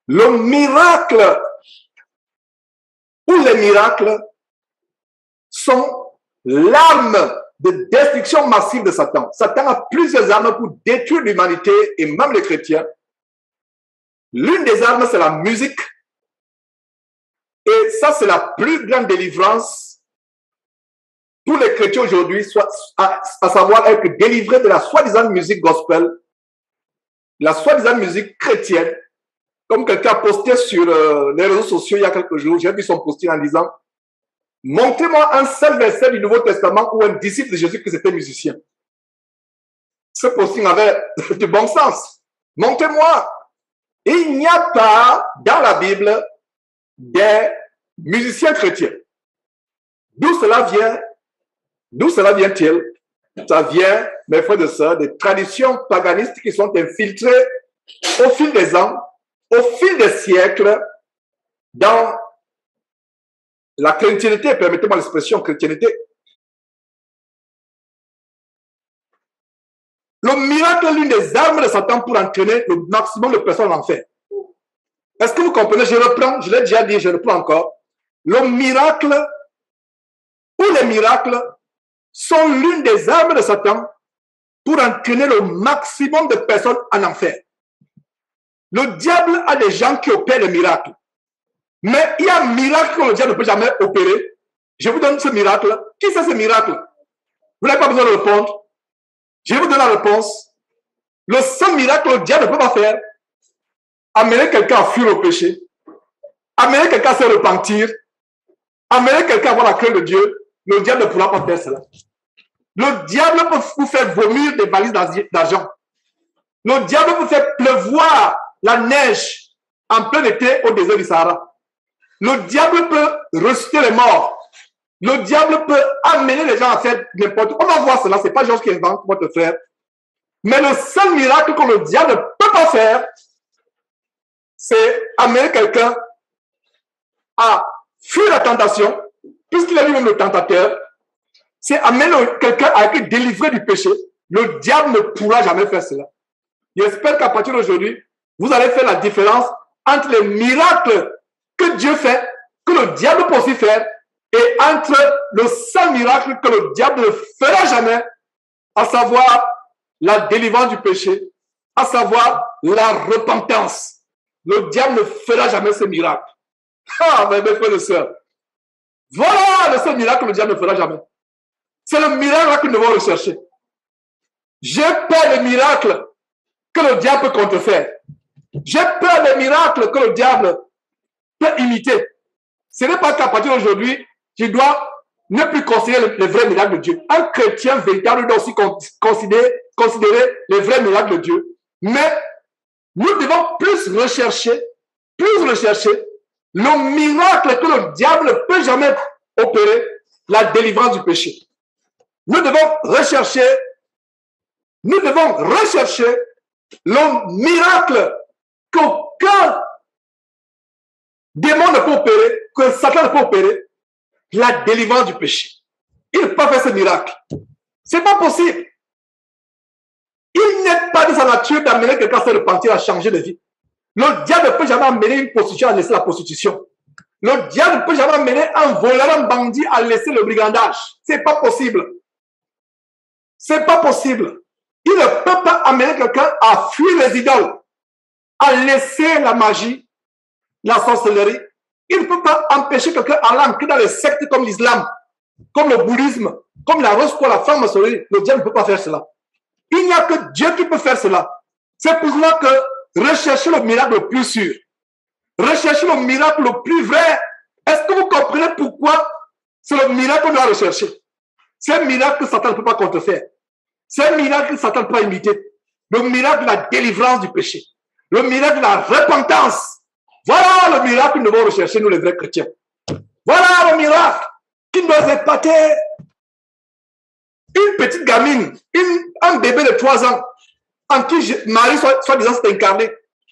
Le miracle ou les miracles sont l'arme de destruction massive de Satan. Satan a plusieurs armes pour détruire l'humanité et même les chrétiens. L'une des armes, c'est la musique. Et ça, c'est la plus grande délivrance pour les chrétiens aujourd'hui, à savoir être délivrés de la soi-disant musique gospel, la soi-disant musique chrétienne. Comme quelqu'un a posté sur les réseaux sociaux il y a quelques jours, j'ai vu son posting en disant « Montrez-moi un seul verset du Nouveau Testament où un disciple de Jésus qui était musicien. » Ce posting avait du bon sens. Montrez-moi. Il n'y a pas dans la Bible des musiciens chrétiens. D'où cela vient? D'où cela vient-il? Ça vient, mes frères et sœurs, des traditions paganistes qui sont infiltrées au fil des ans, au fil des siècles, dans la chrétienté, permettez-moi l'expression chrétienté. Le miracle est l'une des armes de Satan pour entraîner le maximum de personnes en enfer. Est-ce que vous comprenez? Je reprends, je l'ai déjà dit, je reprends encore. Le miracle ou les miracles sont l'une des armes de Satan pour entraîner le maximum de personnes en enfer. Le diable a des gens qui opèrent les miracles. Mais il y a un miracle que le diable ne peut jamais opérer. Je vous donne ce miracle. Qui c'est ce miracle? Vous n'avez pas besoin de répondre. Je vais vous donner la réponse. Le seul miracle que le diable ne peut pas faire, amener quelqu'un à fuir le péché, amener quelqu'un à se repentir, amener quelqu'un à avoir la crainte de Dieu, le diable ne pourra pas faire cela. Le diable peut vous faire vomir des valises d'argent. Le diable peut faire pleuvoir la neige en plein été au désert du Sahara. Le diable peut ressusciter les morts. Le diable peut amener les gens à faire n'importe quoi. On va voir cela, c'est pas chose qui invente votre frère. Mais le seul miracle que le diable ne peut pas faire, c'est amener quelqu'un à fuir la tentation, puisqu'il est lui-même le tentateur. C'est amener quelqu'un à être délivré du péché. Le diable ne pourra jamais faire cela. J'espère qu'à partir d'aujourd'hui, vous allez faire la différence entre les miracles que Dieu fait, que le diable peut aussi faire, et entre le seul miracle que le diable ne fera jamais, à savoir la délivrance du péché, à savoir la repentance. Le diable ne fera jamais ce miracle. Ah, mes frères et sœurs. Voilà le seul miracle que le diable ne fera jamais. C'est le miracle que nous devons rechercher. J'ai peur des miracles que le diable peut contrefaire. J'ai peur des miracles que le diable peut imiter. Ce n'est pas qu'à partir d'aujourd'hui, je dois ne plus considérer les vrais miracles de Dieu. Un chrétien véritable doit aussi considérer les vrais miracles de Dieu. Mais nous devons plus rechercher le miracle que le diable ne peut jamais opérer, la délivrance du péché. Nous devons rechercher le miracle qu'aucun démon ne peut opérer, que Satan ne peut opérer, la délivrance du péché. Il ne peut pas faire ce miracle. C'est pas possible. Il n'est pas de sa nature d'amener quelqu'un à se repentir, à changer de vie. Le diable ne peut jamais amener une prostitution à laisser la prostitution. Le diable ne peut jamais amener un voleur, un bandit à laisser le brigandage. C'est pas possible. C'est pas possible. Il ne peut pas amener quelqu'un à fuir les idoles, à laisser la magie, la sorcellerie. Il ne peut pas empêcher quelqu'un à l'entrer dans les sectes comme l'islam, comme le bouddhisme, comme la rose pour la franc-maçonnerie. Le diable ne peut pas faire cela. Il n'y a que Dieu qui peut faire cela. C'est pour cela que recherchez le miracle le plus sûr. Recherchez le miracle le plus vrai. Est-ce que vous comprenez pourquoi c'est le miracle qu'on doit rechercher? C'est un miracle que Satan ne peut pas contrefaire. C'est un miracle que Satan ne peut pas imiter. Le miracle de la délivrance du péché. Le miracle de la repentance. Voilà le miracle que nous devons rechercher, nous les vrais chrétiens. Voilà le miracle qui nous épater. Une petite gamine, un bébé de 3 ans, en qui Marie soi-disant s'est incarnée.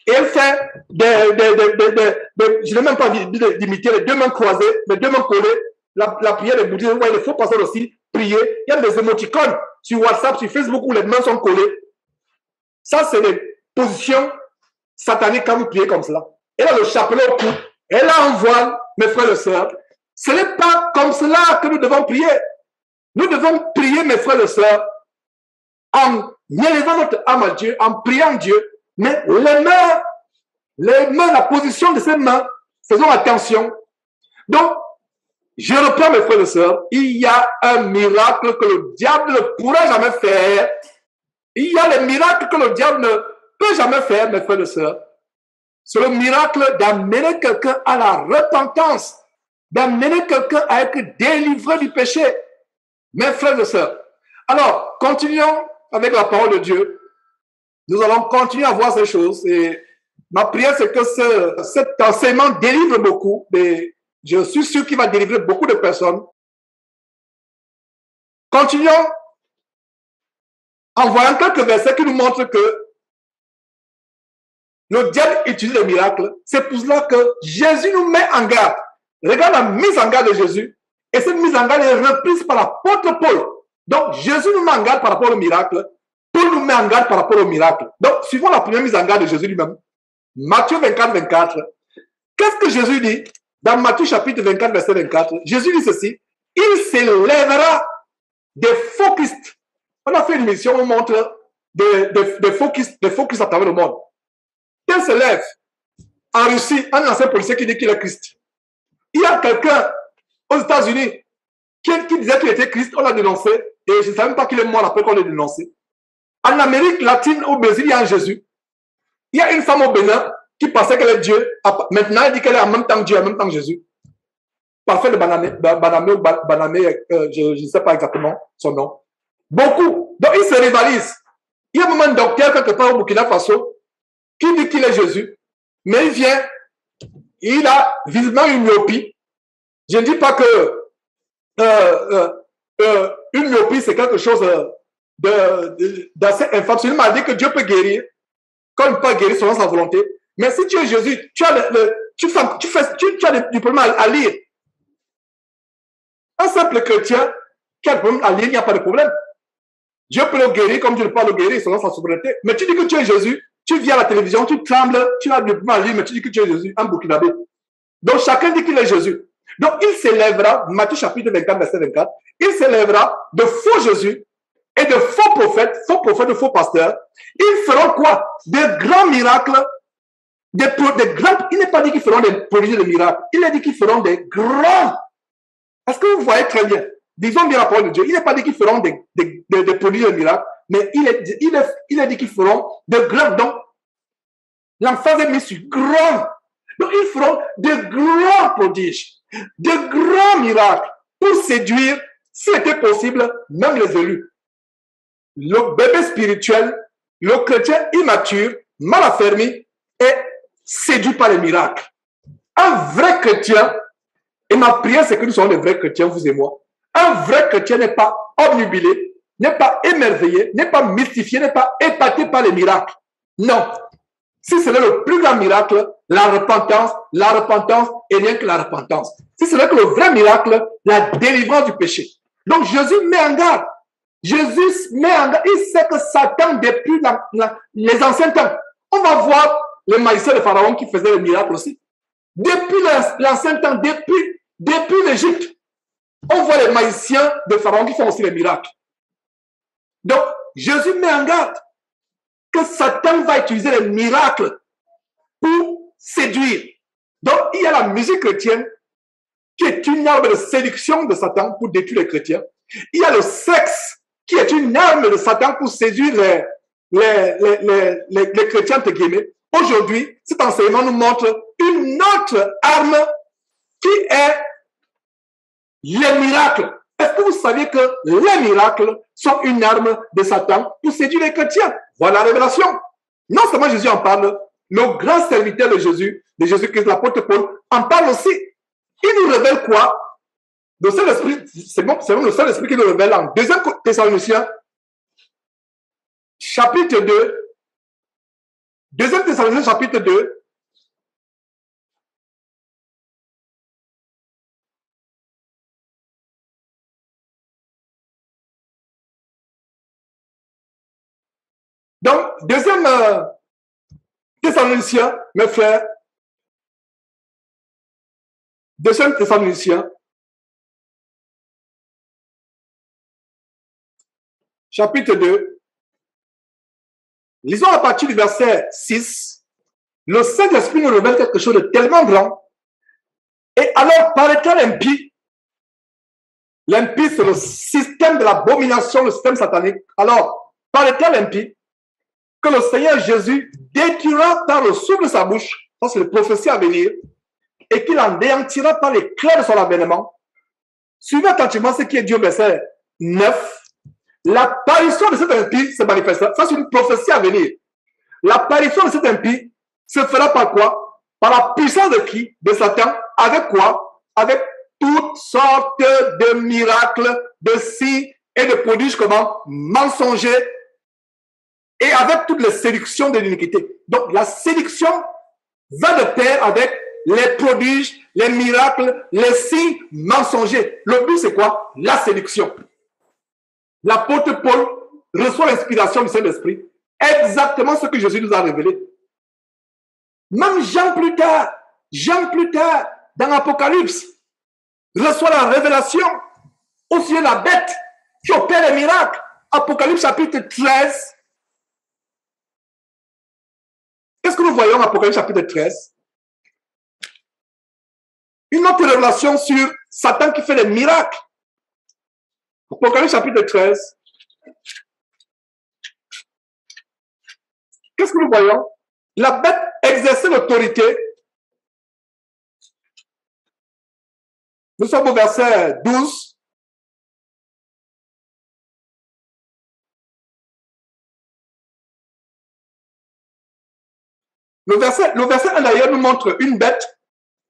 Et elle fait je n'ai même pas d'imiter les deux mains croisées, les deux mains collées, la prière des bouddhistes. Ouais, il faut passer aussi prier. Il y a des émoticônes sur WhatsApp, sur Facebook où les mains sont collées. Ça, c'est les positions sataniques quand vous priez comme cela. elle a le chapelet au cou, elle a un voile, mes frères et sœurs. Ce n'est pas comme cela que nous devons prier. Nous devons prier, mes frères et sœurs, en élevant notre âme à Dieu, en priant Dieu, mais les mains, la position de ces mains, faisons attention. Donc, je reprends mes frères et sœurs, il y a un miracle que le diable ne pourra jamais faire. Il y a les miracles que le diable ne peut jamais faire, mes frères et sœurs. C'est le miracle d'amener quelqu'un à la repentance, d'amener quelqu'un à être délivré du péché. Mes frères et sœurs. Alors, continuons avec la parole de Dieu. Nous allons continuer à voir ces choses. Et ma prière, c'est que cet enseignement délivre beaucoup. Mais je suis sûr qu'il va délivrer beaucoup de personnes. Continuons en voyant quelques versets qui nous montrent que le diable utilise les miracles. C'est pour cela que Jésus nous met en garde. Regarde la mise en garde de Jésus. Et cette mise en garde est reprise par l'apôtre Paul. Donc, Jésus nous met en garde par rapport au miracle. Paul nous met en garde par rapport au miracle. Donc, suivons la première mise en garde de Jésus lui-même. Matthieu 24, 24. Qu'est-ce que Jésus dit? Dans Matthieu chapitre 24, verset 24, Jésus dit ceci. Il s'élèvera des faux Christ. On a fait une mission, on montre des faux Christ à travers le monde. Quel s'élève en Russie, un ancien policier qui dit qu'il est Christ. Il y a quelqu'un aux États-Unis qui disait qu'il était Christ, on l'a dénoncé, et je ne savais même pas qu'il est mort après qu'on l'ait dénoncé. En Amérique latine, au Brésil, il y a un Jésus. Il y a une femme au Bénin qui pensait qu'elle est Dieu. Maintenant, elle dit qu'elle est en même temps Dieu, en même temps Jésus. Parfait de Banamé, je ne sais pas exactement son nom. Beaucoup. Donc, ils se rivalisent. Il y a un moment docteur quelque part au Burkina Faso qui dit qu'il est Jésus, mais il a visiblement une myopie. Je ne dis pas que une myopie, c'est quelque chose d'assez infâme. Il m'a dit que Dieu peut guérir, quand il peut guérir selon sa volonté. Mais si tu es Jésus, tu as du problème à lire. Un simple chrétien qui a du problème à lire, il n'y a pas de problème. Dieu peut le guérir comme Dieu ne peut le guérir selon sa souveraineté. Mais tu dis que tu es Jésus, tu viens à la télévision, tu trembles, tu as du problème à lire, mais tu dis que tu es Jésus, un Burkinabé. Donc chacun dit qu'il est Jésus. Donc il s'élèvera, Matthieu chapitre 24, verset 24, il s'élèvera de faux Jésus et de faux prophètes, de faux pasteurs. Ils feront quoi? De grands miracles, il n'est pas dit qu'ils feront des prodiges de miracles, il a dit qu'ils feront des grands. Est-ce que vous voyez très bien? Disons bien la parole de Dieu. Il n'est pas dit qu'ils feront des prodiges de miracles, mais il a dit qu'ils feront de grands. Donc, l'emphase est mise sur grand. Donc, ils feront de grands prodiges, de grands miracles pour séduire, si c'était possible, même les élus. Le bébé spirituel, le chrétien immature, mal affermi, est séduit par les miracles. Un vrai chrétien, et ma prière, c'est que nous soyons des vrais chrétiens, vous et moi. Un vrai chrétien n'est pas obnubilé, n'est pas émerveillé, n'est pas mystifié, n'est pas épaté par les miracles. Non. Si c'est le plus grand miracle, la repentance et rien que la repentance. Si c'est que le vrai miracle, la délivrance du péché. Donc Jésus met en garde. Jésus met en garde. Il sait que Satan, depuis les anciens temps, on va voir les magiciens de Pharaon qui faisaient les miracles aussi. Depuis l'ancien temps, depuis l'Égypte, on voit les magiciens de Pharaon qui font aussi les miracles. Donc, Jésus met en garde que Satan va utiliser les miracles pour séduire. Donc, il y a la musique chrétienne qui est une arme de séduction de Satan pour détruire les chrétiens. Il y a le sexe qui est une arme de Satan pour séduire les chrétiens, entre guillemets. Aujourd'hui, cet enseignement nous montre une autre arme qui est les miracles. Est-ce que vous saviez que les miracles sont une arme de Satan pour séduire les chrétiens? Voilà la révélation. Non seulement Jésus en parle, le grand serviteur de Jésus-Christ, l'apôtre Paul, en parle aussi. Il nous révèle quoi? Le Saint-Esprit, c'est même le Saint-Esprit qui nous révèle en 2 Thessaloniciens, chapitre 2. 2 Thessaloniciens, chapitre 2. Donc, 2 Thessaloniciens, mes frères, Deuxième Thessaloniciens, chapitre 2. Lisons à partir du verset 6. Le Saint-Esprit nous révèle quelque chose de tellement grand. Et alors paraîtra l'impie. L'impie, c'est le système de l'abomination, le système satanique. Alors, paraîtra l'impie que le Seigneur Jésus détruira par le souffle de sa bouche, ça c'est le prophétie à venir, et qu'il anéantira par l'éclair de son avènement. Suivez attentivement ce qui est dit au verset 9. L'apparition de cet impie se manifestera. Ça, c'est une prophétie à venir. L'apparition de cet impie se fera par quoi? Par la puissance de qui? De Satan. Avec quoi? Avec toutes sortes de miracles, de signes et de prodiges comment? Mensongers. Et avec toutes les séductions de l'iniquité. Donc, la séduction va de pair avec les prodiges, les miracles, les signes mensongers. Le but, c'est quoi? La séduction. L'apôtre Paul reçoit l'inspiration du Saint-Esprit. Exactement ce que Jésus nous a révélé. Même Jean plus tard, dans l'Apocalypse, reçoit la révélation au sujet de la bête qui opère les miracles. Apocalypse chapitre 13. Qu'est-ce que nous voyons en Apocalypse chapitre 13? Une autre révélation sur Satan qui fait des miracles. Apocalypse chapitre 13. Qu'est-ce que nous voyons? La bête exerçait l'autorité. Nous sommes au verset 12. Le verset 1 d'ailleurs nous montre une bête.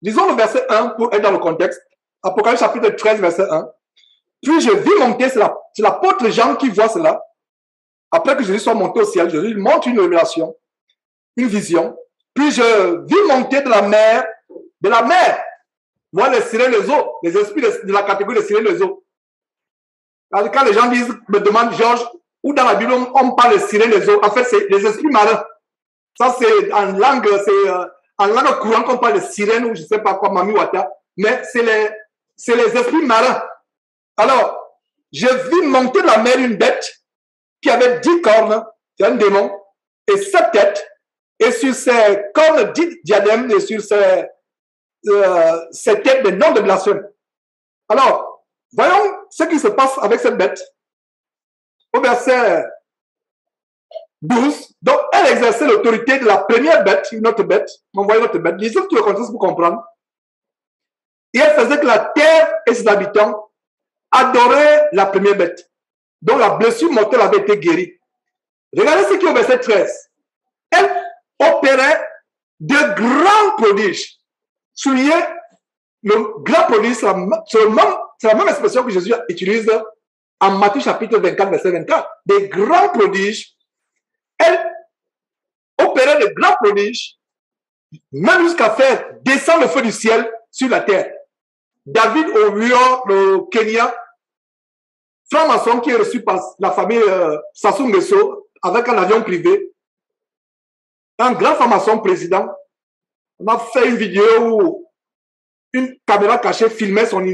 Lisons le verset 1 pour être dans le contexte. Apocalypse chapitre 13, verset 1. Puis je vis monter, c'est l'apôtre Jean qui voit cela. Après que Jésus soit monté au ciel, Jésus montre une révélation, une vision. Puis je vis monter de la mer. Moi, les sirènes des eaux, les esprits de la catégorie des sirènes des eaux. Quand les gens me demandent, Georges, où dans la Bible on parle des sirènes des eaux, en fait, c'est les esprits marins. Ça, c'est en langue courante qu'on parle de sirènes ou je ne sais pas quoi, Mami Wata. Mais c'est les esprits marins. Alors, je vis monter de la mer une bête qui avait 10 cornes, c'est un démon, et 7 têtes, et sur ses cornes 10 diadèmes, et sur ses têtes des noms de blasphème. Alors, voyons ce qui se passe avec cette bête. Au verset 12, donc elle exerçait l'autorité de la première bête, une autre bête, on voit une autre bête, lisez tout le contexte pour comprendre. Et elle faisait que la terre et ses habitants adoraient la première bête, dont la blessure mortelle avait été guérie. Regardez ce qui est au verset 13. Elle opérait de grands prodiges. Soulignez, le grand prodige, c'est la même expression que Jésus utilise en Matthieu chapitre 24, verset 24. Des grands prodiges. Elle opérait de grands prodiges, même jusqu'à faire descendre le feu du ciel sur la terre. David Oyo, le Kenya, franc-maçon qui est reçu par la famille Sassou Nguesso avec un avion privé, un grand franc-maçon président, on a fait une vidéo où une caméra cachée filmait son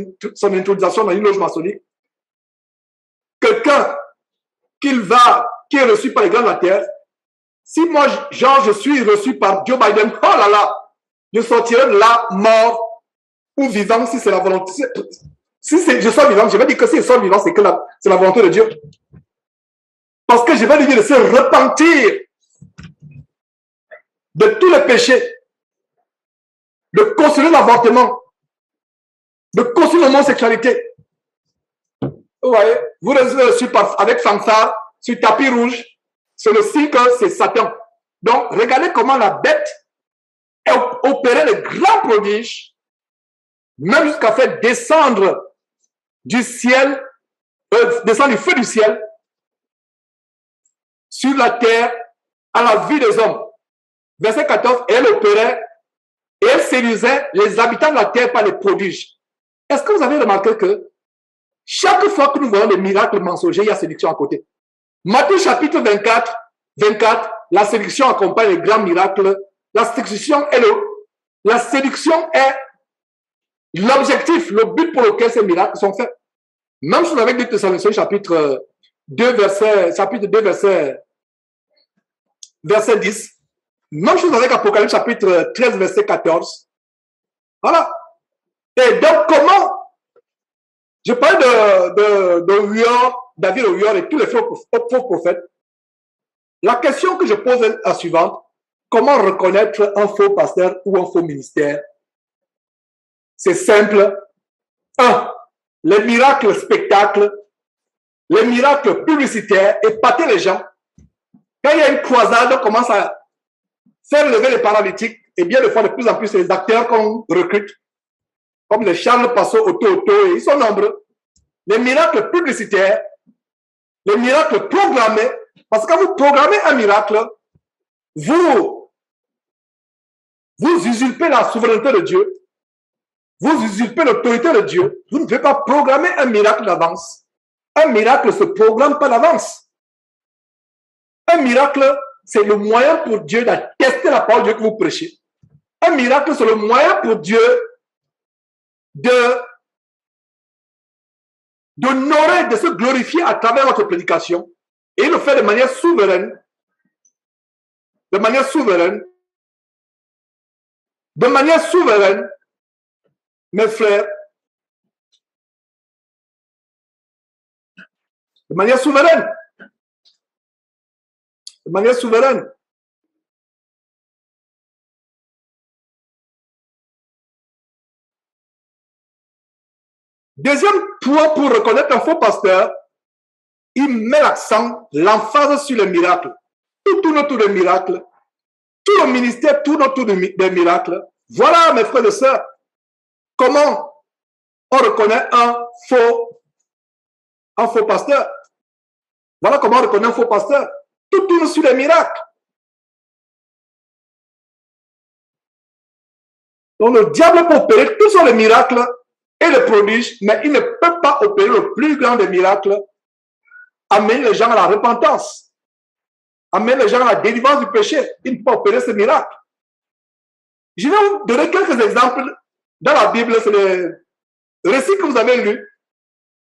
intronisation dans une loge maçonnique. Quelqu'un qui est reçu par les grands de la terre, si moi, genre, je suis reçu par Joe Biden, oh là là, je sortirai de là mort ou vivant si c'est la volonté. Si je sois vivant, je vais dire que si je sois vivant, c'est la volonté de Dieu. Parce que je vais lui dire de se repentir de tous les péchés, de cautionner l'avortement, de cautionner l'homosexualité. Vous voyez, vous reçu avec fanfare, sur tapis rouge, c'est le signe que c'est Satan. Donc, regardez comment la bête opérait de grands prodiges, même jusqu'à faire descendre du ciel, descendre du feu du ciel sur la terre à la vie des hommes. Verset 14, elle opérait et elle séduisait les habitants de la terre par les prodiges. Est-ce que vous avez remarqué que chaque fois que nous voyons des miracles mensongers, il y a séduction à côté? Matthieu chapitre 24, la séduction accompagne les grands miracles. La séduction est l'objectif, le but pour lequel ces miracles sont faits. Même chose avec 2 Thessaloniciens, chapitre 2, verset 10. Même chose avec Apocalypse, chapitre 13, verset 14. Voilà. Et donc, comment? Je parle de Huor, David Huor et tous les faux prophètes. La question que je pose est la suivante. Comment reconnaître un faux pasteur ou un faux ministère? C'est simple. 1. Les miracles spectacles, les miracles publicitaires, épater les gens. Quand il y a une croisade, on commence à faire lever les paralytiques, et bien de fois, de plus en plus, c'est les acteurs qu'on recrute, comme les Charles Passot, Otto, et ils sont nombreux. Les miracles publicitaires, les miracles programmés, parce que quand vous programmez un miracle, vous usurpez la souveraineté de Dieu, vous usurpez l'autorité de Dieu. Vous ne pouvez pas programmer un miracle d'avance. Un miracle ne se programme pas d'avance. Un miracle, c'est le moyen pour Dieu d'attester la parole de Dieu que vous prêchez. Un miracle, c'est le moyen pour Dieu d'honorer, de se glorifier à travers votre prédication. Et il le fait de manière souveraine. De manière souveraine. De manière souveraine. Mes frères, de manière souveraine. De manière souveraine. Deuxième point pour reconnaître un faux pasteur, il met l'accent, l'emphase sur les miracles. Tout tourne autour des miracles. Tout le ministère tourne autour des miracles. Voilà, mes frères et sœurs, comment on reconnaît un faux pasteur. Voilà comment on reconnaît un faux pasteur. Tout tourne sur les miracles. Donc le diable peut opérer tous sur les miracles et les prodiges, mais il ne peut pas opérer le plus grand des miracles, amener les gens à la repentance, amener les gens à la délivrance du péché. Il ne peut pas opérer ce miracle. Je vais vous donner quelques exemples dans la Bible, c'est les récits que vous avez lus,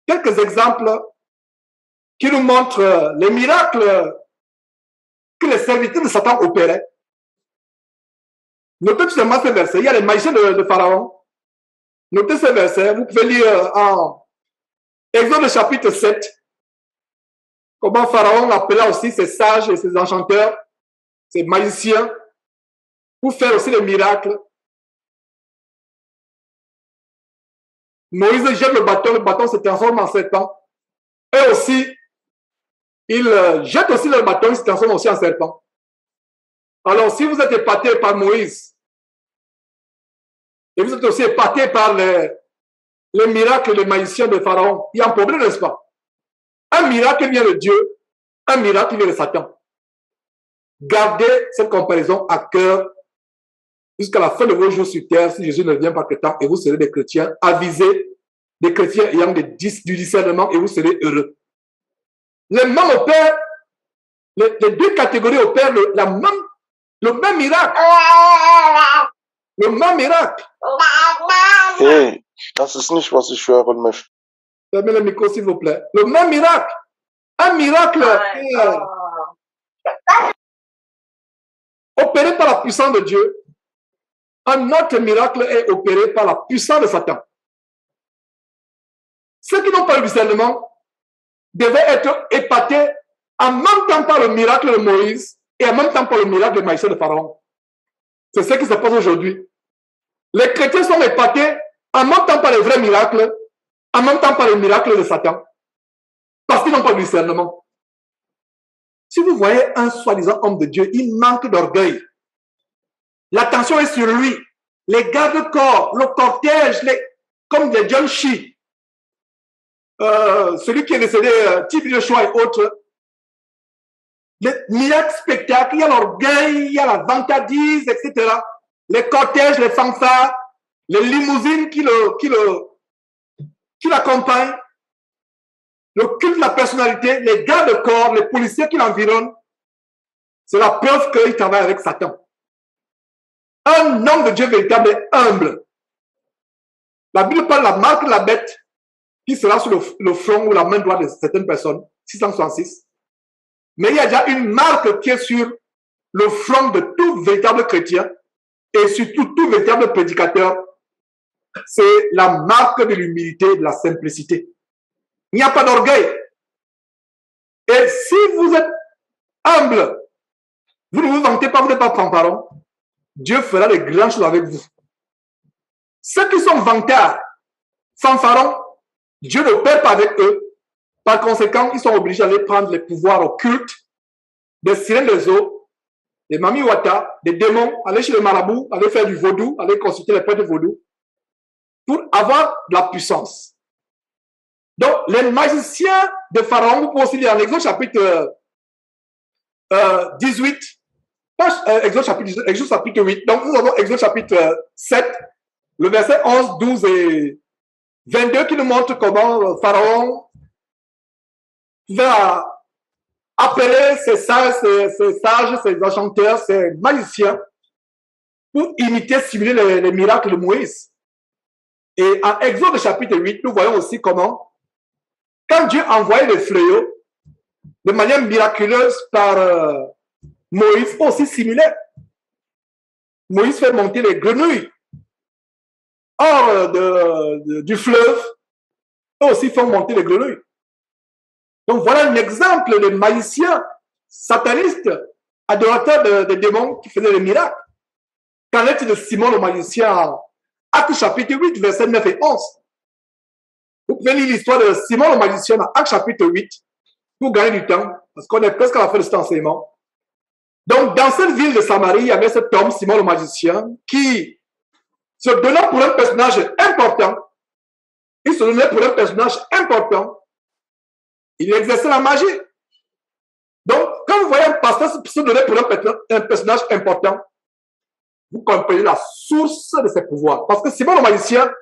quelques exemples qui nous montrent les miracles que les serviteurs de Satan opéraient. Notez tout simplement ces versets. Il y a les magiciens de Pharaon. Notez ces versets. Vous pouvez lire en Exode chapitre 7, comment Pharaon appela aussi ses sages et ses enchanteurs, ses magiciens, pour faire aussi des miracles. Moïse jette le bâton se transforme en serpent. Et aussi, il jette aussi le bâton, il se transforme aussi en serpent. Alors, si vous êtes épaté par Moïse, et vous êtes aussi épaté par les miracles des magiciens de Pharaon, il y a un problème, n'est-ce pas? Un miracle vient de Dieu, un miracle vient de Satan. Gardez cette comparaison à cœur jusqu'à la fin de vos jours sur terre, si Jésus ne vient pas que temps, et vous serez des chrétiens avisés, des chrétiens ayant du discernement, et vous serez heureux. Les mêmes opèrent, les deux catégories opèrent le même miracle. Le même miracle. Hey, das ist nicht, was ich hören möchte. Fermez le micro, s'il vous plaît. Le même miracle. Un miracle opéré par la puissance de Dieu. Un autre miracle est opéré par la puissance de Satan. Ceux qui n'ont pas le discernement devaient être épatés en même temps par le miracle de Moïse et en même temps par le miracle de Maïssa de Pharaon. C'est ce qui se passe aujourd'hui. Les chrétiens sont épatés en même temps par les vrais miracles, en même temps par les miracles de Satan. Parce qu'ils n'ont pas de discernement. Si vous voyez un soi-disant homme de Dieu, il manque d'orgueil. L'attention est sur lui. Les gardes-corps, le cortège, comme des John Shi, celui qui est décédé, Thierry Joshua et autres, les miracles spectacles, il y a l'orgueil, il y a la vantardise, etc. Les cortèges, les fanfares, les limousines qui l'accompagnent, le culte de la personnalité, les gardes-corps, les policiers qui l'environnent, c'est la preuve qu'il travaille avec Satan. Un homme de Dieu véritable est humble. La Bible parle de la marque de la bête qui sera sur le front ou la main droite de certaines personnes, 666. Mais il y a déjà une marque qui est sur le front de tout véritable chrétien et surtout tout véritable prédicateur. C'est la marque de l'humilité et de la simplicité. Il n'y a pas d'orgueil. Et si vous êtes humble, vous ne vous vantez pas, vous n'êtes pas fanfaron, Dieu fera de grandes choses avec vous. Ceux qui sont vantards, fanfarons, Dieu ne perd pas avec eux. Par conséquent, ils sont obligés d'aller prendre les pouvoirs occultes des sirènes des eaux, des mami wata, des démons, aller chez le marabout, aller faire du vaudou, aller consulter les prêtres vaudou pour avoir de la puissance. Donc, les magiciens de Pharaon, vous pouvez aussi lire en Exode chapitre 18, Exode chapitre 8. Donc, nous avons Exode chapitre 7, le verset 11, 12 et 22 qui nous montre comment Pharaon va appeler ses sages, ses enchanteurs, ses magiciens pour imiter, simuler les miracles de Moïse. Et en Exode chapitre 8, nous voyons aussi comment, quand Dieu envoyait les fléaux de manière miraculeuse par Moïse, aussi similaire. Moïse fait monter les grenouilles hors du fleuve, eux aussi font monter les grenouilles. Donc voilà un exemple de magicien sataniste, adorateur des démons qui faisait les miracles. Qu'en est-il de Simon le magicien, Actes chapitre 8, versets 9 et 11. Vous pouvez lire l'histoire de Simon le magicien dans Actes chapitre 8 pour gagner du temps, parce qu'on est presque à la fin de cet enseignement. Donc dans cette ville de Samarie, il y avait cet homme, Simon le magicien, qui se donnait pour un personnage important. Il se donnait pour un personnage important. Il exerçait la magie. Donc, quand vous voyez un pasteur se donner pour un personnage important, vous comprenez la source de ses pouvoirs. Parce que Simon le magicien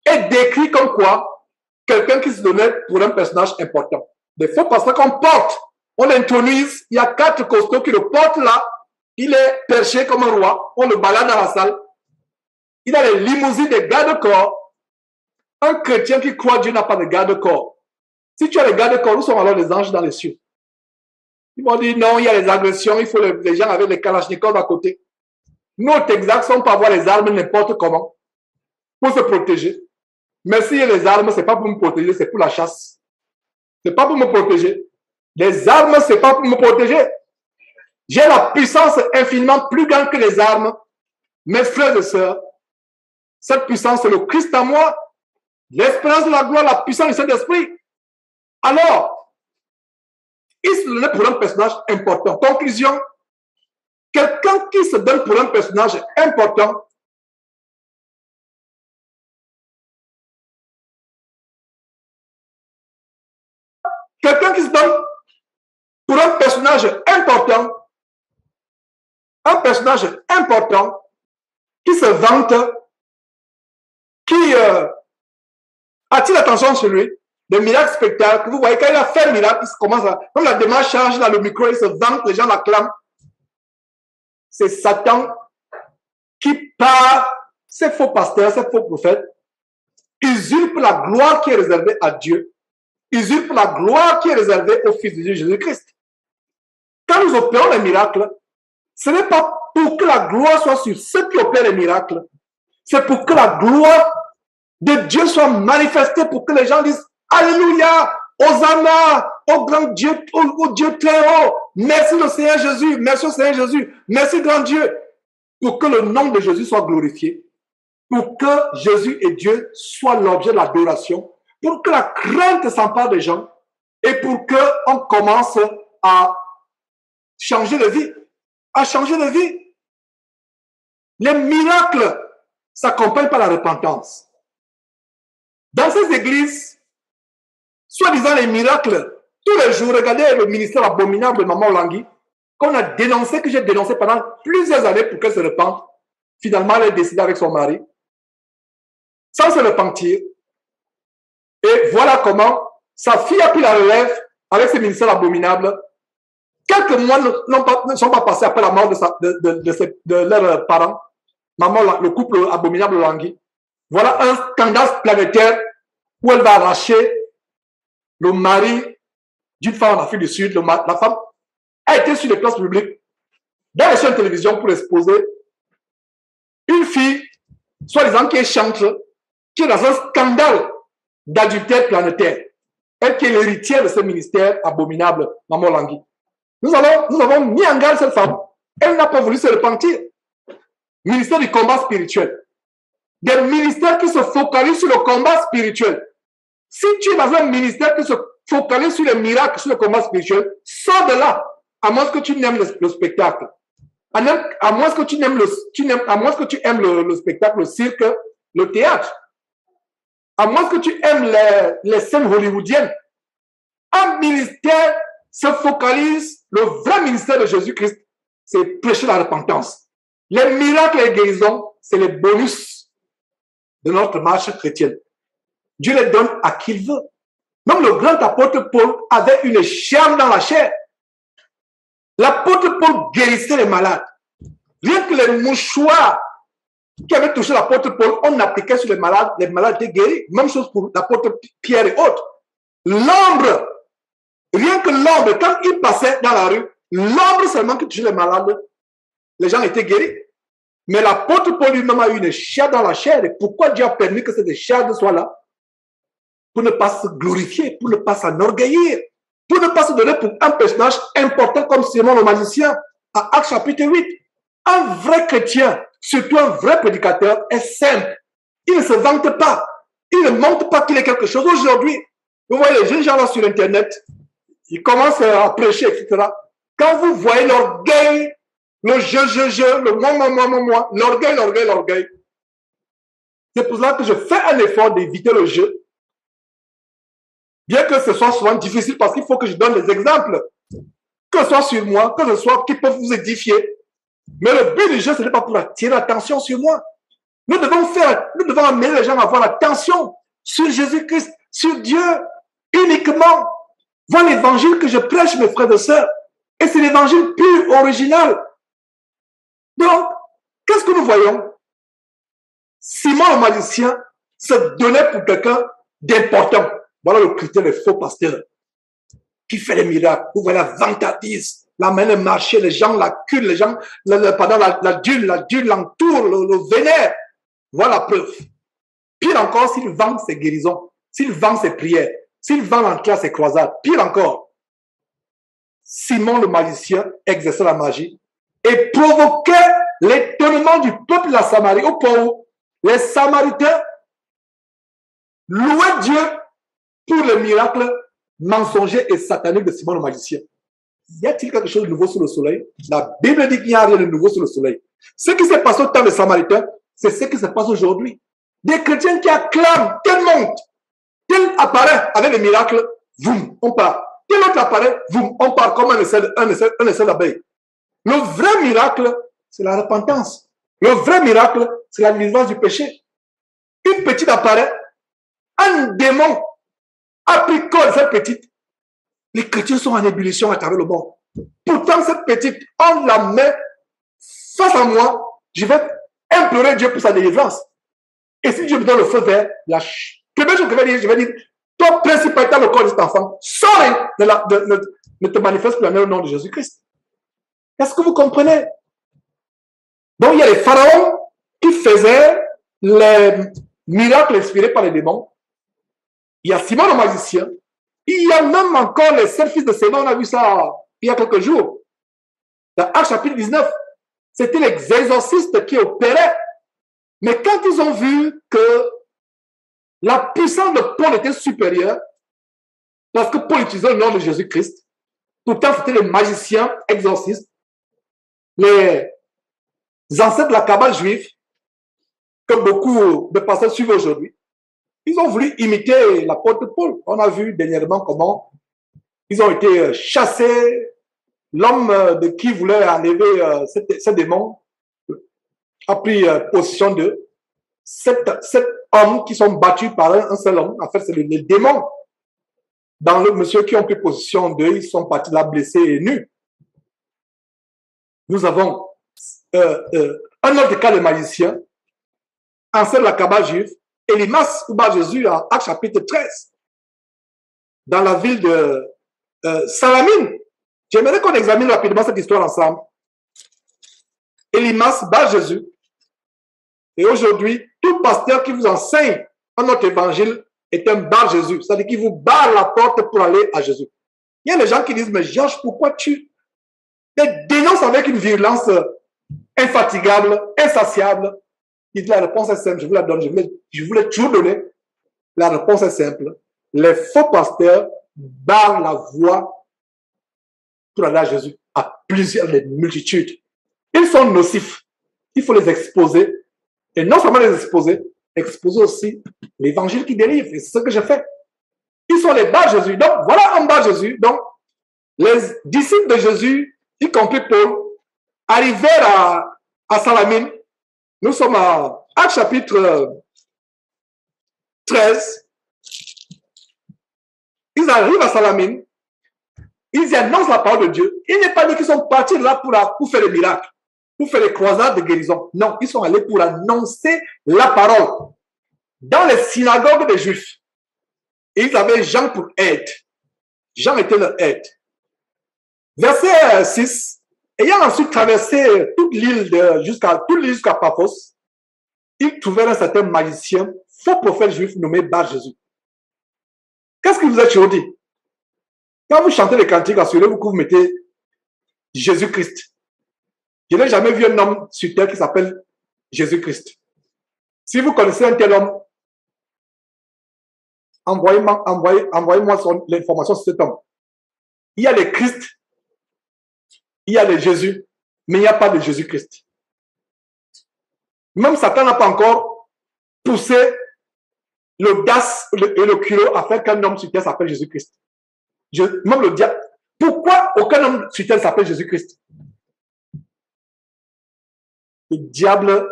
est décrit comme quoi quelqu'un qui se donnait pour un personnage important. Des faux pasteurs qu'on porte, on l'intronise, il y a 4 costauds qui le portent là, il est perché comme un roi, on le balade dans la salle. Il a les limousines des garde-corps. Un chrétien qui croit Dieu n'a pas de garde-corps. Si tu as les garde-corps, où sont alors les anges dans les cieux? Ils vont dire non, il y a les agressions, il faut les gens avec les kalachnikovs à côté. Notre exact sont pas avoir les armes n'importe comment pour se protéger. Mais s'il y a les armes, c'est pas pour me protéger, c'est pour la chasse. C'est pas pour me protéger. Les armes, c'est pas pour me protéger. J'ai la puissance infiniment plus grande que les armes. Mes frères et sœurs, cette puissance, c'est le Christ en moi. L'espérance de la gloire, la puissance du Saint-Esprit. Alors, il se donnait pour un personnage important. Conclusion, quelqu'un qui se donne pour un personnage important, quelqu'un qui se donne pour un personnage important, qui se vante, qui attire l'attention sur lui, des miracles spectacles. Vous voyez, quand il a fait un miracle, il commence à, comme la démarche charge dans le micro, il se vante, les gens l'acclament. C'est Satan qui, par ces faux pasteurs, ces faux prophètes, usurpe la gloire qui est réservée à Dieu, usurpe la gloire qui est réservée au Fils de Dieu, Jésus-Christ. Quand nous opérons les miracles, ce n'est pas pour que la gloire soit sur ceux qui opèrent les miracles, c'est pour que la gloire de Dieu soit manifestée, pour que les gens disent Alléluia, Hosanna, au grand Dieu, au Dieu très haut. Merci le Seigneur Jésus, merci au Seigneur Jésus, merci grand Dieu. Pour que le nom de Jésus soit glorifié, pour que Jésus et Dieu soient l'objet de l'adoration, pour que la crainte s'empare des gens et pour qu'on commence à changer de vie, Les miracles s'accompagnent par la repentance. Dans ces églises, soi-disant les miracles, tous les jours, regardez le ministère abominable de Maman Olangui, qu'on a dénoncé, que j'ai dénoncé pendant plusieurs années pour qu'elle se repente. Finalement, elle est décédée avec son mari, sans se repentir. Et voilà comment sa fille a pris la relève avec ce ministère abominable. Quelques mois ne sont pas passés après la mort de leurs parents, maman, le couple abominable Olangui. Voilà un scandale planétaire où elle va arracher le mari d'une femme en Afrique du Sud. La femme a été sur les places publiques, dans les chaînes de télévision pour exposer une fille, soi-disant qui est chantre, qui est dans un scandale d'adultère planétaire. Elle qui est l'héritière de ce ministère abominable, Maman Langui. Nous avons mis en garde cette femme. Elle n'a pas voulu se repentir. Ministère du combat spirituel. Des ministères qui se focalisent sur le combat spirituel. Si tu es dans un ministère qui se focalise sur les miracles, sur le combat spirituel, sors de là, à moins que tu n'aimes le spectacle. À moins que tu aimes le spectacle, le cirque, le théâtre. À moins que tu aimes les scènes hollywoodiennes. Un ministère se focalise, le vrai ministère de Jésus-Christ, c'est prêcher la repentance. Les miracles et les guérisons, c'est les bonus de notre marche chrétienne. Dieu les donne à qui il veut. Même le grand apôtre Paul avait une germe dans la chair. L'apôtre Paul guérissait les malades. Rien que les mouchoirs qui avaient touché l'apôtre Paul, on appliquait sur les malades étaient guéris. Même chose pour l'apôtre Pierre et autres. L'ombre, rien que l'ombre, quand il passait dans la rue, l'ombre seulement qui touchait les malades, les gens étaient guéris. Mais l'apôtre Paul lui-même a eu une chair dans la chair. Et pourquoi Dieu a permis que cette chair soit là? Pour ne pas se glorifier, pour ne pas s'enorgueillir, pour ne pas se donner pour un personnage important comme Simon le magicien, à Actes chapitre 8. Un vrai chrétien, surtout un vrai prédicateur, est simple. Il ne se vante pas. Il ne montre pas qu'il est quelque chose. Aujourd'hui, vous voyez les jeunes gens là sur Internet, ils commencent à prêcher, etc. Quand vous voyez l'orgueil, le je, le moi, l'orgueil. C'est pour cela que je fais un effort d'éviter le jeu. Bien que ce soit souvent difficile parce qu'il faut que je donne des exemples. Que ce soit sur moi, que ce soit qui peuvent vous édifier. Mais le but du jeu, ce n'est pas pour attirer l'attention sur moi. Nous devons amener les gens à avoir l'attention sur Jésus-Christ, sur Dieu, uniquement. Voir l'évangile que je prêche, mes frères et sœurs. Et c'est l'évangile pur, original. Donc, qu'est-ce que nous voyons? Simon le magicien se donnait pour quelqu'un d'important. Voilà le critère des faux pasteurs qui fait les miracles. Vous voyez la vantardise, la main de marcher, les gens l'acculent, les gens, la dule l'entoure, le vénère. Voilà la preuve. Pire encore, s'il vend ses guérisons, s'il vend ses prières, s'il vend l'entrée à ses croisades, pire encore, Simon le magicien exerçait la magie et provoquait l'étonnement du peuple de la Samarie, au point où les Samaritains louaient Dieu pour les miracles mensongers et sataniques de Simon le magicien. Y a-t-il quelque chose de nouveau sous le soleil? La Bible dit qu'il n'y a rien de nouveau sous le soleil. Ce qui s'est passé au temps des Samaritains, c'est ce qui se passe aujourd'hui. Des chrétiens qui acclament, tel monte, tel apparaît avec les miracles, boum, on part. Tel autre apparaît, boum, on part comme un essai d'abeille. Le vrai miracle, c'est la repentance. Le vrai miracle, c'est la délivrance du péché. Une petite apparaît, un démon apricole cette petite. Les chrétiens sont en ébullition à travers le monde. Pourtant, cette petite, on la met face à moi, je vais implorer Dieu pour sa délivrance. Et si Dieu me donne le feu vert, la première chose que je vais dire, toi, principal dans le corps de cet enfant, sors ne te manifeste plus au nom de Jésus-Christ. Est-ce que vous comprenez? Donc, il y a les pharaons qui faisaient les miracles inspirés par les démons. Il y a Simon le magicien. Il y a même encore les 7 fils de Séba. On a vu ça il y a quelques jours. Dans Actes chapitre 19, c'était les exorcistes qui opéraient. Mais quand ils ont vu que la puissance de Paul était supérieure, parce que Paul utilisait le nom de Jésus-Christ, pourtant c'était les magiciens exorcistes, les ancêtres de la Kabbale juive, que beaucoup de pasteurs suivent aujourd'hui, ils ont voulu imiter l'apôtre Paul. On a vu dernièrement comment ils ont été chassés. L'homme de qui voulait enlever ces démons a pris possession d'eux. 7 hommes qui sont battus par un seul homme. En fait, c'est les démons. Dans le monsieur qui ont pris possession d'eux, ils sont partis là blessés et nus. Nous avons un autre cas de magicien enseigne la Kabbale juive, Elimas ou Bar-Jésus en Actes chapitre 13, dans la ville de Salamine. J'aimerais qu'on examine rapidement cette histoire ensemble. Elimas, Bar-Jésus. Et aujourd'hui, tout pasteur qui vous enseigne en notre évangile est un Bar-Jésus. C'est-à-dire qu'il vous barre la porte pour aller à Jésus. Il y a des gens qui disent, mais Georges, pourquoi tu dénonces avec une virulence infatigable, insatiable? Il dit, la réponse est simple, je vous la donne, je vous l'ai toujours donnée. La réponse est simple. Les faux pasteurs barrent la voie pour aller à Jésus à plusieurs multitudes. Ils sont nocifs. Il faut les exposer. Et non seulement les exposer aussi l'évangile qui délivre. Et c'est ce que je fais. Ils sont les Bar-Jésus. Donc, voilà un Bar-Jésus. Donc, les disciples de Jésus, y compris Paul, arrivèrent à Salamine. Nous sommes à Actes chapitre 13. Ils arrivent à Salamine. Ils y annoncent la parole de Dieu. Il n'est pas dit qu'ils sont partis là pour faire des miracles, pour faire des croisades de guérison. Non, ils sont allés pour annoncer la parole dans les synagogues des Juifs. Et ils avaient Jean pour aide. Jean était leur aide. Verset 6. Ayant ensuite traversé toute l'île jusqu'à Paphos, ils trouvèrent un certain magicien, faux prophète juif nommé Bar-Jésus. Qu'est-ce qui vous a toujours dit? Quand vous chantez les cantiques, assurez-vous que vous mettez Jésus-Christ. Je n'ai jamais vu un homme sur terre qui s'appelle Jésus-Christ. Si vous connaissez un tel homme, envoyez-moi l'information sur cet homme. Il y a les Christ, il y a les Jésus, mais il n'y a pas de Jésus-Christ. Même Satan n'a pas encore poussé l'audace et le culot à faire qu'un homme sur terre s'appelle Jésus-Christ. Même le diable. Pourquoi aucun homme sur terre s'appelle Jésus-Christ? Le diable,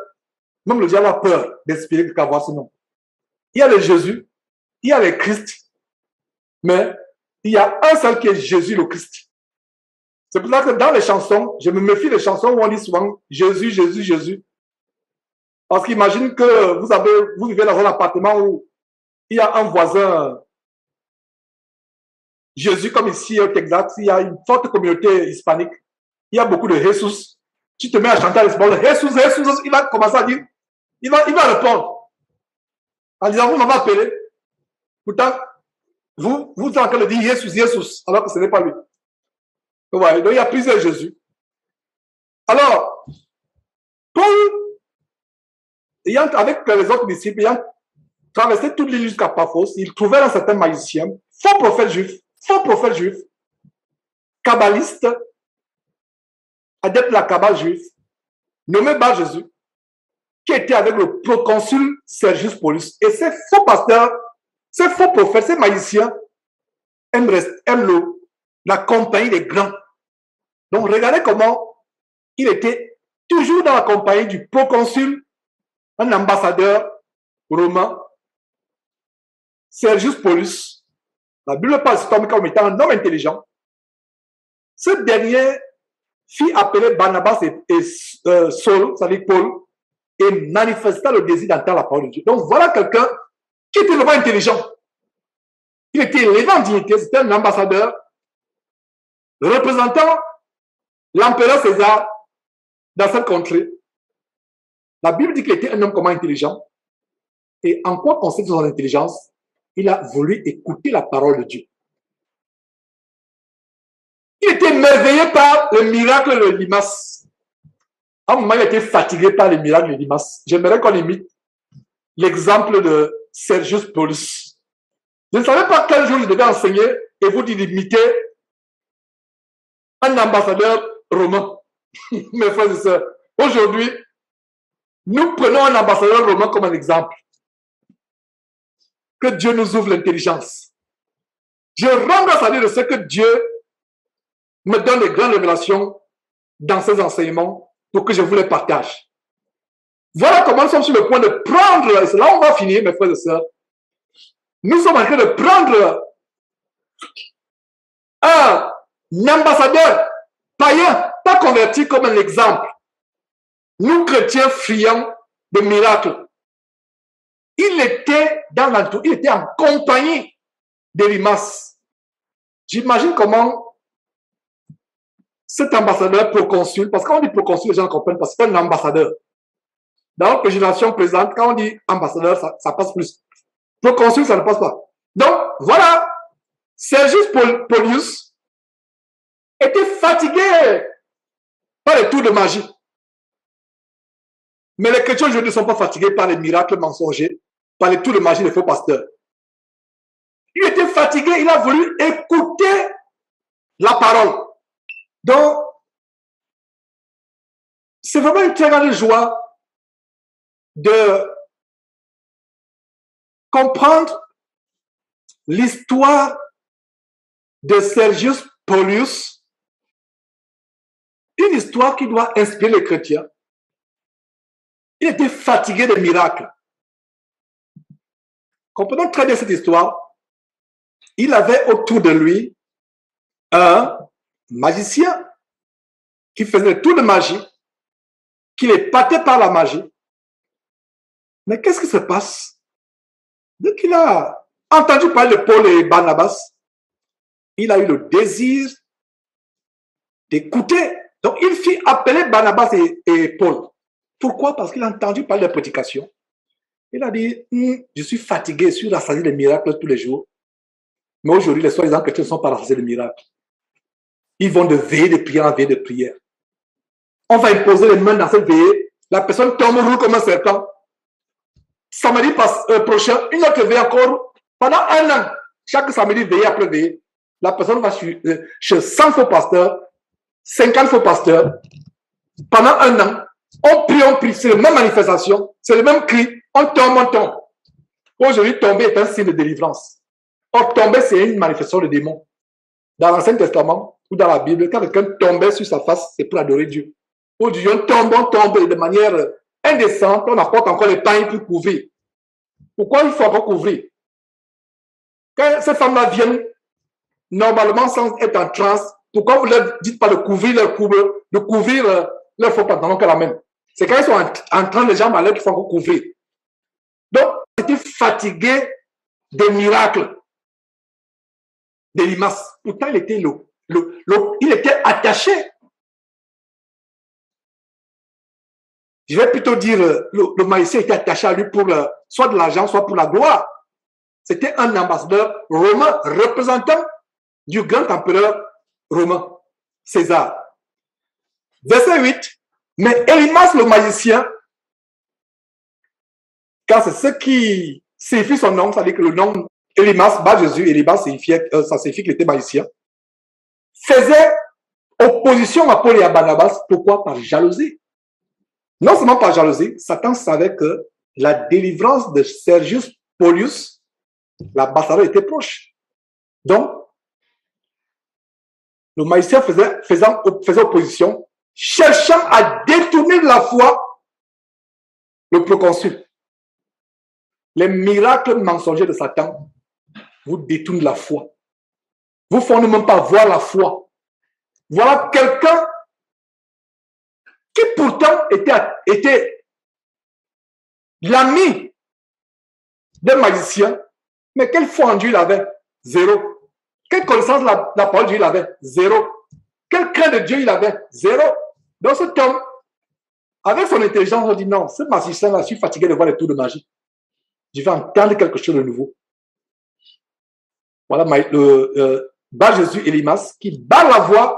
même le diable a peur d'inspirer quelqu'un à voir ce nom. Il y a les Jésus, il y a les Christ, mais il y a un seul qui est Jésus le Christ. C'est pour ça que dans les chansons, je me méfie des chansons où on dit souvent Jésus, Jésus, Jésus. Parce qu'imagine que vous vivez dans un appartement où il y a un voisin Jésus, comme ici au Texas, il y a une forte communauté hispanique. Il y a beaucoup de Jesus. Tu te mets à chanter à l'espagnol, Jesus, Jesus, il va commencer à dire, il va répondre. En disant, vous m'avez appelé. Pourtant, vous êtes en train de dire Jesus, Jesus, alors que ce n'est pas lui. Ouais, donc il y a plusieurs Jésus. Alors, Paul, avec les autres disciples, ayant traversé toute l'île jusqu'à Paphos, il trouvait un certain magicien, faux prophète juif, kabbaliste, adepte de la Kabbale juive, nommé Bar-Jésus, qui était avec le proconsul Sergius Paulus. Et ces faux pasteurs, ces faux prophètes, ces magiciens aiment la compagnie des grands. Donc regardez comment il était toujours dans la compagnie du proconsul, un ambassadeur romain, Sergius Paulus. La Bible parle de cet homme comme étant un homme intelligent. Ce dernier fit appeler Barnabas et Saul, c'est-à-dire Paul, et manifesta le désir d'entendre la parole de Dieu. Donc voilà quelqu'un qui était vraiment intelligent. Il était élevé en dignité, c'était un ambassadeur représentant l'empereur César dans cette contrée. La Bible dit qu'il était un homme comment intelligent. Et en quoi consiste son intelligence? Il a voulu écouter la parole de Dieu. Il était émerveillé par le miracle de Limas. À un moment, il était fatigué par le miracle de Limas. J'aimerais qu'on imite l'exemple de Sergius Paulus. Je ne savais pas quel jour je devais enseigner et vous dire d'imiter un ambassadeur romain. Mes frères et sœurs, aujourd'hui, nous prenons un ambassadeur romain comme un exemple. Que Dieu nous ouvre l'intelligence. Je rends grâce à Dieu de ce que Dieu me donne des grandes révélations dans ses enseignements pour que je vous les partage. Voilà comment nous sommes sur le point de prendre, et c'est là où on va finir, mes frères et sœurs. Nous sommes en train de prendre un ambassadeur païen, pas converti comme un exemple. Nous, chrétiens friands de miracles, il était dans l'entourage, il était en compagnie d'Elimas. J'imagine comment cet ambassadeur proconsul, parce que quand on dit proconsul, les gens comprennent parce que c'est un ambassadeur. Dans notre génération présente, quand on dit ambassadeur, ça passe plus. Proconsul, ça ne passe pas. Donc, voilà, Sergius Paulius était fatigué par les tours de magie. Mais les chrétiens aujourd'hui ne sont pas fatigués par les miracles mensongers, par les tours de magie des faux pasteurs. Il était fatigué, il a voulu écouter la parole. Donc, c'est vraiment une très grande joie de comprendre l'histoire de Sergius Paulius, une histoire qui doit inspirer les chrétiens. Il était fatigué des miracles. Comprenons très bien cette histoire. Il avait autour de lui un magicien qui faisait tout de magie, qui l'épatait par la magie. Mais qu'est-ce qui se passe? Dès qu'il a entendu parler de Paul et Barnabas, il a eu le désir d'écouter. Donc, il fit appeler Barnabas et Paul. Pourquoi? Parce qu'il a entendu parler de prédication. Il a dit, je suis fatigué, je suis rassasié de miracles tous les jours. Mais aujourd'hui, les soi-disant chrétiens ne sont pas rassasiés de miracles. Ils vont de veillée de prière en veillée de prière. On va imposer les mains dans cette veillée. La personne tombe roule comme un serpent. Samedi prochain, une autre veillée encore. Pendant un an, chaque samedi, veillée après veillée, la personne va chez 100 faux pasteurs, 50 faux pasteurs. Pendant un an, on prie, c'est la même manifestation, c'est le même cri, on tombe. Aujourd'hui, tomber est un signe de délivrance. Or, tomber, c'est une manifestation de démon. Dans l'Ancien Testament ou dans la Bible, quand quelqu'un tombait sur sa face, c'est pour adorer Dieu. Aujourd'hui, on tombe de manière indécente, on apporte encore les pains pour couvrir. Pourquoi il faut encore couvrir? Quand ces femmes-là viennent, normalement, sans être en transe, pourquoi vous ne leur dites pas de couvrir leur faux pantalon que la même? C'est quand ils sont en train de jambes à l'air qu'il faut encore couvrir. Donc, il était fatigué des miracles d'Elimas. Pourtant, il était attaché. Je vais plutôt dire, le magicien était attaché à lui pour soit de l'argent, soit pour la gloire. C'était un ambassadeur romain, représentant du grand empereur romain, César. Verset 8. Mais Elimas le magicien, car c'est ce qui signifie son nom, c'est-à-dire que le nom Elimas, Jésus, Elimas, ça signifie qu'il était magicien, faisait opposition à Paul et à Barnabas. Pourquoi? Par jalousie. Non seulement par jalousie, Satan savait que la délivrance de Sergius Paulius, l'ambassadeur, était proche. Donc, le magicien faisait opposition, cherchant à détourner de la foi le proconsul. Les miracles mensongers de Satan vous détournent de la foi. Vous font ne même pas voir la foi. Voilà quelqu'un qui pourtant était l'ami d'un magicien, mais quelle foi en Dieu il avait? Zéro. Quelle connaissance de la parole de Dieu il avait? Zéro. Quelle crainte de Dieu il avait? Zéro. Donc cet homme, avec son intelligence, on dit non, ce magicien-là, je suis fatigué de voir les tours de magie. Je vais entendre quelque chose de nouveau. Voilà Jésus Elimas qui bat la voix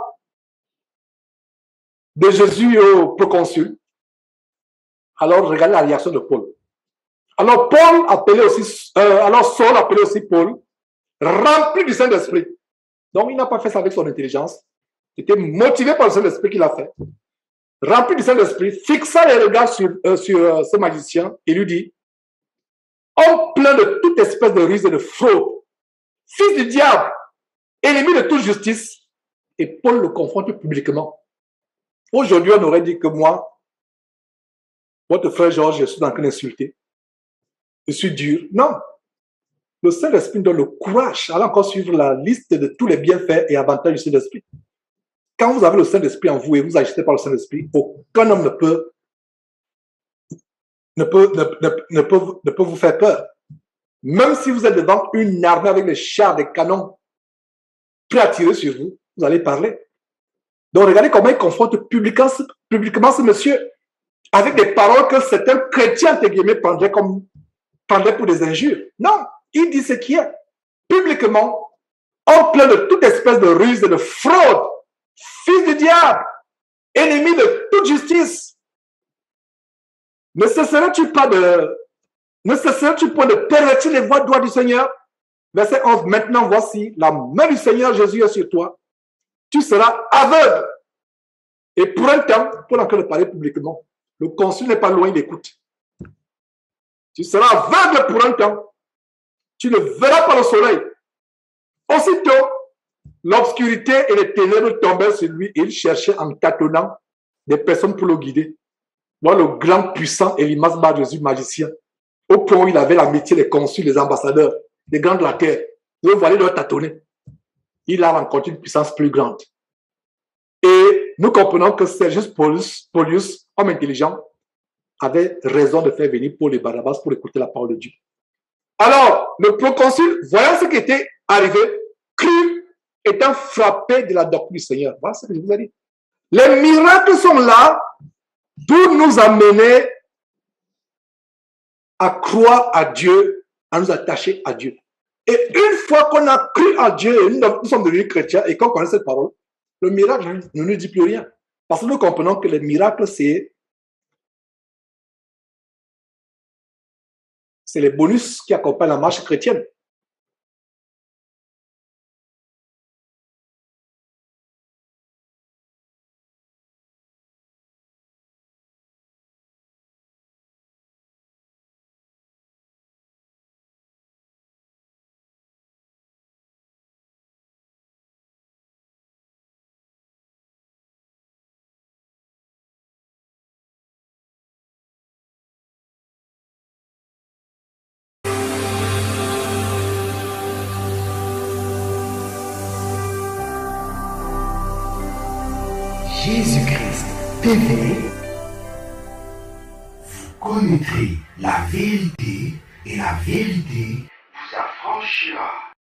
de Jésus au proconsul. Alors, regardez la réaction de Paul. Alors, Saul appelait aussi Paul, rempli du Saint-Esprit. Donc, il n'a pas fait ça avec son intelligence. Il était motivé par le Saint-Esprit qu'il a fait. Rempli du Saint-Esprit, fixa les regards sur ce magicien et lui dit, homme plein de toute espèce de ruse et de fraude, fils du diable, ennemi de toute justice. Et Paul le confronte publiquement. Aujourd'hui, on aurait dit que moi, votre frère Georges, je suis en train d'insulter. Je suis dur. Non. Le Saint-Esprit donne le courage. Allez encore suivre la liste de tous les bienfaits et avantages du Saint-Esprit. Quand vous avez le Saint-Esprit en vous et vous agissez par le Saint-Esprit, aucun homme ne peut ne peut vous faire peur. Même si vous êtes devant une armée avec des chars, des canons prêts à tirer sur vous, vous allez parler. Donc regardez comment il confronte publiquement ce monsieur avec des paroles que certains chrétiens, entre guillemets, prendraient pour des injures. Non, il dit ce qui est. Publiquement, en plein de toute espèce de ruse et de fraude, fils du diable, ennemi de toute justice. Ne cesseras-tu pas de pervertir les voies droites du Seigneur? Verset 11, maintenant voici, la main du Seigneur Jésus est sur toi. Tu seras aveugle. Et pour un temps, pour encore le parler publiquement, le consul n'est pas loin, il écoute. Tu seras aveugle pour un temps. Tu ne verras pas le soleil. Aussitôt, l'obscurité et les ténèbres tombaient sur lui et il cherchait en tâtonnant des personnes pour le guider. Voilà le grand puissant Elimas Bar Jésus, magicien, au point où il avait l'amitié des consuls, des ambassadeurs, des grands de la terre. Vous voyez leur tâtonner. Il a rencontré une puissance plus grande. Et nous comprenons que Sergius Paulius, homme intelligent, avait raison de faire venir Paul et Barnabas pour écouter la parole de Dieu. Alors, le proconsul, voyant ce qui était arrivé, crut, étant frappé de la doctrine du Seigneur. Voilà ce que je vous ai dit. Les miracles sont là pour nous amener à croire à Dieu, à nous attacher à Dieu. Et une fois qu'on a cru à Dieu, et nous sommes devenus chrétiens, et qu'on connaît cette parole, le miracle ne nous dit plus rien. Parce que nous comprenons que les miracles, c'est les bonus qui accompagnent la marche chrétienne. Jésus-Christ TV, vous connaîtrez la vérité et la vérité vous affranchira.